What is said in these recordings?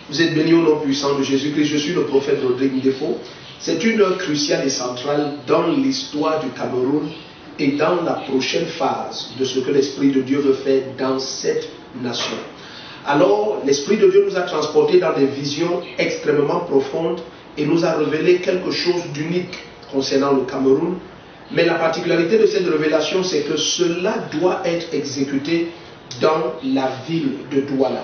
Vous êtes bénis au nom puissant de Jésus-Christ. Je suis le prophète Rodrigue Ndefo. C'est une heure cruciale et centrale dans l'histoire du Cameroun et dans la prochaine phase de ce que l'Esprit de Dieu veut faire dans cette nation. Alors, l'Esprit de Dieu nous a transportés dans des visions extrêmement profondes et nous a révélé quelque chose d'unique concernant le Cameroun. Mais la particularité de cette révélation, c'est que cela doit être exécuté dans la ville de Douala.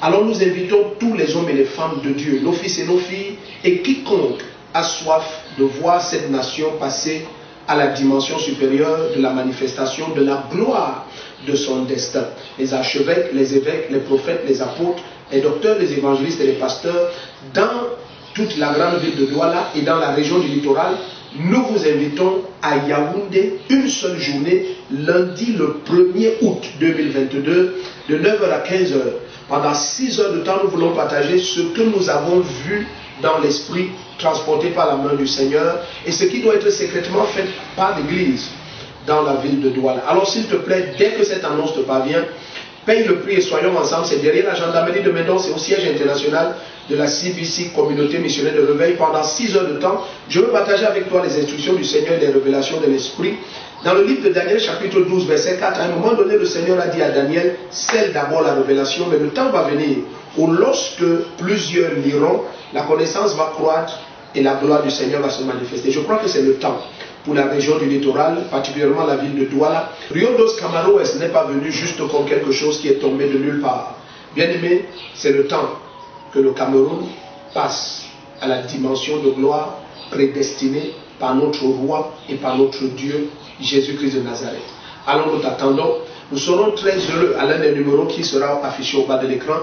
Alors nous invitons tous les hommes et les femmes de Dieu, nos fils et nos filles, et quiconque a soif de voir cette nation passer à la dimension supérieure de la manifestation de la gloire de son destin. Les archevêques, les évêques, les prophètes, les apôtres, les docteurs, les évangélistes et les pasteurs, dans toute la grande ville de Douala et dans la région du littoral, nous vous invitons à Yaoundé une seule journée, lundi le 1er août 2022, de 9h à 15h. Pendant 6 heures de temps, nous voulons partager ce que nous avons vu dans l'esprit, transporté par la main du Seigneur, et ce qui doit être secrètement fait par l'Église dans la ville de Douala. Alors s'il te plaît, dès que cette annonce te parvient, paye le prix et soyons ensemble. C'est derrière la gendarmerie de Médon, c'est au siège international de la CBC, Communauté Missionnaire de Réveil. Pendant 6 heures de temps, je veux partager avec toi les instructions du Seigneur et les révélations de l'Esprit. Dans le livre de Daniel, chapitre 12, verset 4, à un moment donné, le Seigneur a dit à Daniel, scelle d'abord la révélation, mais le temps va venir où lorsque plusieurs liront, la connaissance va croître et la gloire du Seigneur va se manifester. Je crois que c'est le temps pour la région du littoral, particulièrement la ville de Douala. Rio dos Camaroes n'est pas venu juste comme quelque chose qui est tombé de nulle part. Bien aimé, c'est le temps que le Cameroun passe à la dimension de gloire prédestinée par notre roi et par notre Dieu, Jésus-Christ de Nazareth. Alors nous t'attendons. Nous serons très heureux à l'un des numéros qui sera affiché au bas de l'écran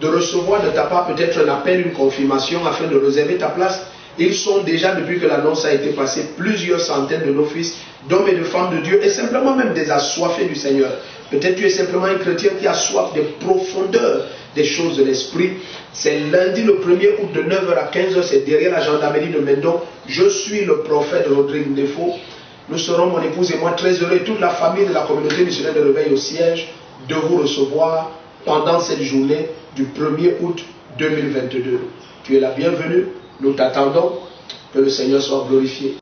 de recevoir de ta part peut-être un appel, une confirmation afin de réserver ta place. Ils sont déjà, depuis que l'annonce a été passée, plusieurs centaines de nos fils, d'hommes et de femmes de Dieu, et simplement même des assoiffés du Seigneur. Peut-être tu es simplement un chrétien qui a soif des profondeurs des choses de l'esprit. C'est lundi le 1er août de 9h à 15h, c'est derrière la gendarmerie de Médon. Je suis le prophète Rodrigue Ndefo. Nous serons, mon épouse et moi, très heureux, toute la famille de la communauté missionnaire de Réveil au siège, de vous recevoir pendant cette journée du 1er août 2022. Tu es la bienvenue. Nous t'attendons, que le Seigneur soit glorifié.